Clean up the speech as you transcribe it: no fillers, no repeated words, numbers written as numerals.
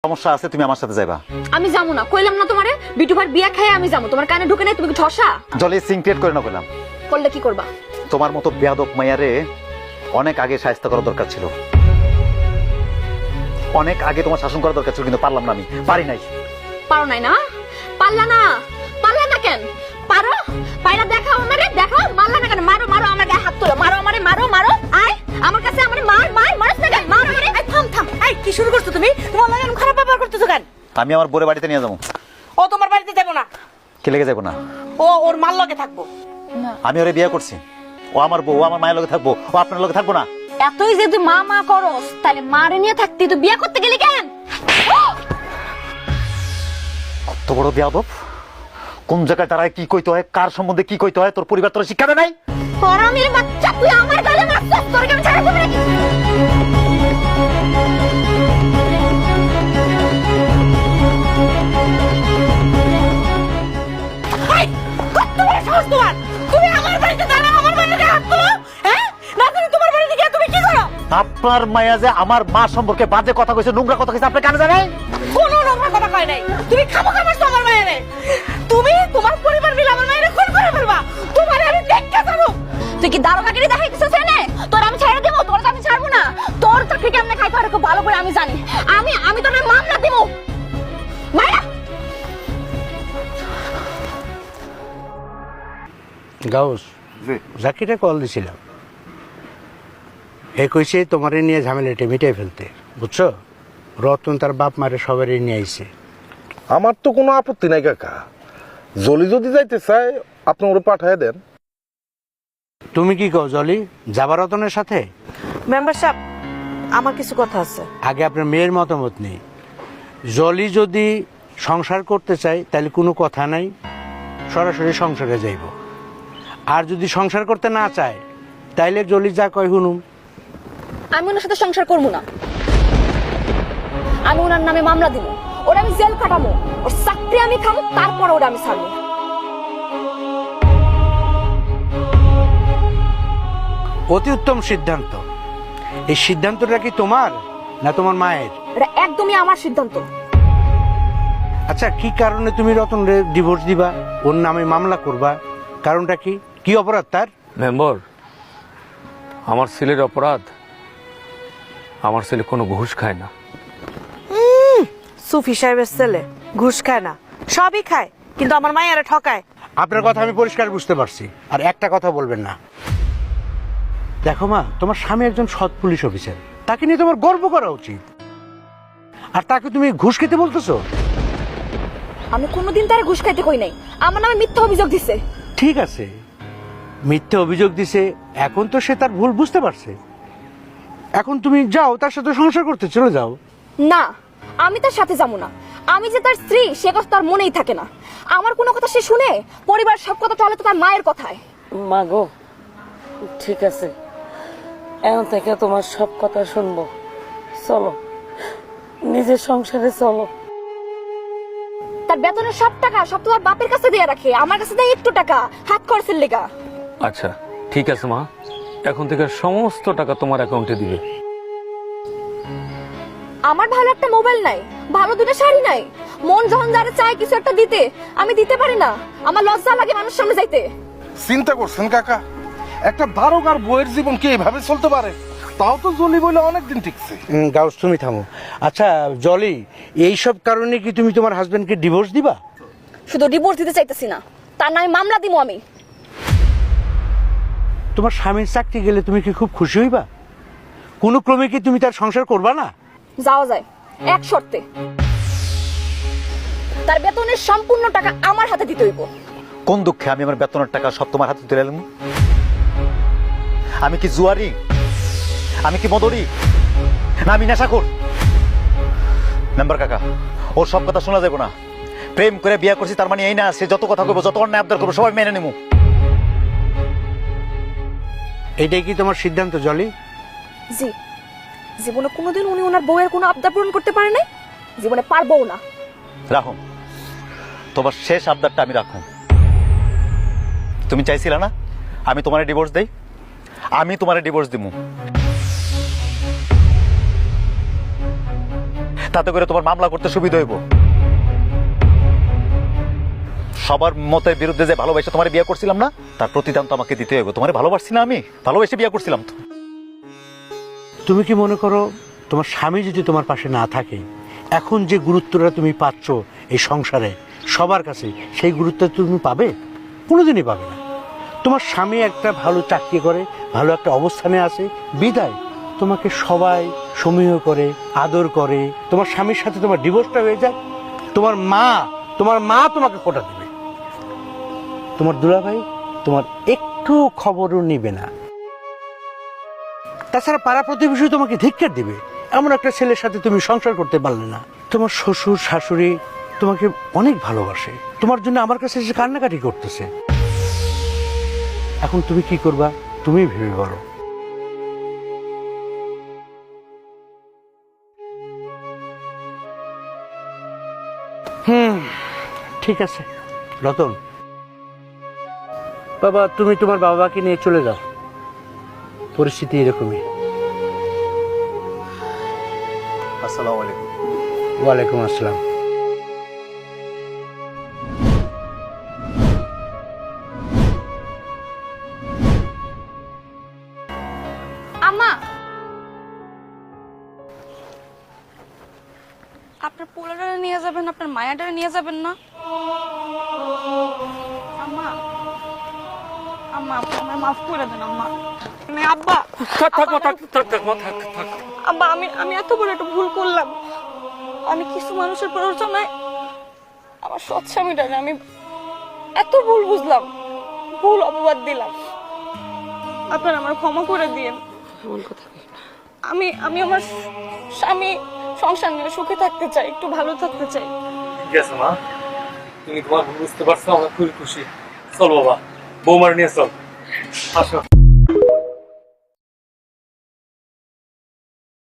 সমস্যা আছে, তুমি আমার সাথে যাইবা। আমি যাবো না, কইলাম না তোমারে বিটু ভাই বিয়া খাই আমি যাবো। তোমার কানে ঢুকে নাই, তুমি কি ঠসা? জলে সিনক্রিয়েট করে না কইলাম। করলে কি করবা? তোমার মতো বেয়াদব মাইয়ারে অনেক আগে শায়েস্তা করা দরকার ছিল, অনেক আগে তোমার শাসন করা দরকার ছিল, কিন্তু পারলাম না, আমি পারি নাই। পারো নাই না? পারলা না? পারলা না কেন? পারো, পাইলা দেখাও আমারে, দেখাও। মারলা না কেন? মারো মারো, আমার গায়ে হাত তোলো, মারো আমারে, মারো মারো। আয় আমার কাছে, আমারে মার মার, মারছ না কেন? মার আমারে। এই থাম থাম, এই কি শুরু করছো তুমি? তোমার লাগে এরকম খারাপ ব্যবহার করতেছো কেন? আমি আমার বোরে বাড়িতে নিয়ে যাবো। ও তোমার বাড়িতে যাবো না। কে লেগে যাবো না? ও ওর মার লগে থাকবো। আমি ওরে বিয়ে করছি, ও আমার বউ, ও আমার মায়ের লগে থাকবো, ও আপনার লগে থাকবো না। এতই যে তুই মা মা করস, তাহলে মারে নিয়ে থাকতি, তুই বিয়ে করতে গেলি কেন? কত বড় বেয়াদব! কোন জায়গায় দাঁড়ায় কি কইতে হয়, কার সম্বন্ধে কি কইতে হয়, তোর পরিবার তোর শিক্ষা দেয় নাই? হারামির বাচ্চা, তুই আমার গালে মারছিস, তোর কি আমি ছাড়া দেব নাকি? এই, কত বড় সাহস তোমার! তুমি আমার বাড়িতে দাঁড়াও, আমার বাড়িতে হাত তোলো, হ্যাঁ? না জানি তোমার বাড়িতে গিয়ে তুমি কি করো? আপনার মায়া যে আমার মা সম্পর্কে বাজে কথা কইছে, নোংরা কথা কইছে, আপনি কানে জানেন? কোনো নোংরা কথা কয় নাই। তুমি খামোখা মারছো আমার মায়েরে। তুমি তোমার পরিবার মিলে আমার মায়েরে খুন করে ফেলবা। তোমারে আমি দেখতে যাবো। তুই কি দারোগাগিরি দেখাইছিস এনে? তোর আমি ছেড়ে দেব, তোর আমি ছাড়বো না। তোর চাকরি কেমনে খাইতে হয় খুব ভালো করে আমি জানি। আমি তোর মামলা দেব। মায়া গাউস, জাকিরে কল দিছিলাম, এ কইছে তোমারে নিয়ে ঝামেলাটা মিটাই ফেলতে, বুঝছো? রতন তার বাপ মারে সবারই নিয়ে আইছে। আমার তো কোনো আপত্তি নাই কাকা, জলি যদি যাইতে চায় আপনি ওরে পাঠায় দেন। তুমি কি কও জলি, যাবা রতনের সাথে? মেম্বার সাহেব, আমার কিছু কথা আছে। আগে আপনার মেয়ের মতামত নেই। জলি যদি সংসার করতে চায় তাহলে কোনো কথা নাই, সরাসরি সংসারে যাইব। আর যদি সংসার করতে না চায় তাইলে জলি যা কয় শুনুম। আমি ওনার সাথে সংসার করবো না। আমি ওনার নামে মামলা দিব, ওরা আমি জেল কাটাবো, ওর চাকরি আমি খাবো, তারপর ওরা আমি ছাড়বো। অতি উত্তম সিদ্ধান্ত। এই সিদ্ধান্তটা কি তোমার না তোমার মায়ের? এটা একদমই আমার সিদ্ধান্ত। আচ্ছা, কি কারণে তুমি রতনরে ডিভোর্স দিবা, ওর নামে মামলা করবা? কারণটা কি? কি অপরাধ তার? মেম্বার, আমার ছেলের অপরাধ, আমার ছেলে কোনো ঘুষ খায় না। সুফি সাহেবের ছেলে ঘুষ খায় না, সবই খায়, কিন্তু আমার মায়েরা ঠকায়। আপনার কথা আমি পরিষ্কার বুঝতে পারছি, আর একটা কথা বলবেন না। দেখো মা, তোমার স্বামী একজন সৎ পুলিশ অফিসার, তাকে নিয়ে তোমার গর্ব করা উচিত। আর তাকে তুমি ঘুষ খেতে বলতেছো? আমি কোনোদিন তার ঘুষ খাইতে কই নাই, আমার নামে মিথ্যা অভিযোগ দিছে। ঠিক আছে, মিথ্যে অভিযোগ দিছে, এখন তো সে তার ভুল বুঝতে পারছে। এখন তুমি যাও, তার সাথে সংসার করতে চলে যাও। না, আমি তার সাথে যাবো না। আমি যে তার স্ত্রী সে কথা তার মনেই থাকে না। আমার কোনো কথা সে শুনে, পরিবার সব কথা চলে তো তার মায়ের কথায়। মা গো, ঠিক আছে, এখন থেকে তোমার সব কথা শুনবো। চলো, নিজের সংসারে চলো। তার বেতনের সব টাকা সব তোমার বাপের কাছে দিয়ে রাখে, আমার কাছে দেয় একটু টাকা হাত খরচের লেগা। আচ্ছা ঠিক আছে মা, এখন থেকে সমস্ত টাকা তোমার অ্যাকাউন্টে দিবে। আমার ভালো একটা মোবাইল নাই, ভালো দুটো শাড়ি নাই, মন যখন যারা চায় কিছু একটা দিতে, আমি দিতে পারি না। আমার লজ্জা লাগে মানুষের সামনে যাইতে। চিন্তা করছেন কাকা, একটা দারোগার বইয়ের জীবন কি এইভাবে চলতে পারে? তাও তো জলি বলে অনেকদিন টিকছে। গাউস, তুমি থামো। আচ্ছা জলি, এইসব কারণে কি তুমি তোমার হাজবেন্ডকে ডিভোর্স দিবা? শুধু ডিভোর্স দিতে চাইতেছি না, তার নামে মামলা দিব আমি। তোমার স্বামীর চাকরি গেলে তুমি কি খুব খুশি হইবা? কোনো ক্রমে কি তুমি তার সংসার করবা না? যাওয়া যায় এক শর্তে, তার বেতনের সম্পূর্ণ টাকা আমার হাতে দিতে হইব। কোন দুঃখে আমি আমার বেতনের টাকা সব তোমার হাতে তুলে এলাম? আমি কি জুয়ারি? আমি কি মদরি? না আমি নেশাখোর? মেম্বার কাকা, ওর সব কথা শোনা যাবে না। প্রেম করে বিয়ে করছি তার মানে এই না সে যত কথা কইবো, যত অন্যায় আবদার করবো সবাই মেনে নেবো। এটাই কি তোমার সিদ্ধান্ত জলি? জি, জীবনে কোনোদিন উনি ওনার বউয়ের কোনো আবদার পূরণ করতে পারে নাই, জীবনে পারবও না। রাখো, তোমার শেষ আবদারটা আমি রাখো। তুমি চাইছিলে না আমি তোমার ডিভোর্স দেই? আমি তোমার ডিভোর্স দিব। তাতে করে তোমার মামলা করতে সুবিধা হইব। সবার মতের বিরুদ্ধে যে ভালোবাসে তোমার বিয়ে করছিলাম না, তার প্রতিদান তো আমাকে দিতে হইব। তোমার ভালোবাসছি না, আমি ভালোবেসে বিয়ে করছিলাম তো। তুমি কি মনে করো তোমার স্বামী যদি তোমার পাশে না থাকে, এখন যে গুরুত্বটা তুমি পাচ্ছ এই সংসারে সবার কাছে, সেই গুরুত্ব তুমি পাবে? কোনোদিনই পাবে না। তোমার স্বামী একটা ভালো চাকরি করে, ভালো একটা অবস্থানে আছে বিদায় তোমাকে সবাই সমীহ করে, আদর করে। তোমার স্বামীর সাথে তোমার ডিভোর্সটা হয়ে যায়, তোমার মা তোমাকে খোটা দেবে। তোমার দুলাভাই তোমার একটু খবরও নিবে না। তাছাড়া পাড়া প্রতিবেশী তোমাকে ধিক্কার দিবে, এমন একটা ছেলের সাথে তুমি সংসার করতে পারলে না। তোমার শ্বশুর শাশুড়ি তোমাকে অনেক ভালোবাসে, তোমার জন্য আমার কাছে এসে কান্নাকাটি করতেছে। এখন তুমি কি করবা তুমি ভেবে বলো। ঠিক আছে রতন, বাবা তুমি তোমার বাবাকে নিয়ে চলে যাও, পরিস্থিতি এরকমই। আসসালামু আলাইকুম। ওয়ালাইকুম আসসালাম। আম্মা, আপনার পোলাটা নিয়ে যাবেন, আপনার মায়াটা নিয়ে যাবেন না? আম্মা, আম্মা আমার মাফ করে দেন আম্মা। আব্বা আব্বা, আমি এত বড় একটা ভুল করলাম। আমি কিছু মানুষের প্ররোচনায় আমার সৎ স্বামীটারে আমি এত ভুল বুঝলাম, ভুল অপবাদ দিলাম। আপনারা আমার ক্ষমা করে দিয়েন। আমি আমার স্বামী সংসার নিয়ে সুখে থাকতে চাই, একটু ভালো থাকতে চাই। ঠিক আছে মা, তুমি তোমার ভুল বুঝতে পারছো, আমরা খুবই খুশি। চল বাবা, বৌমার নিয়ে চল, আসো।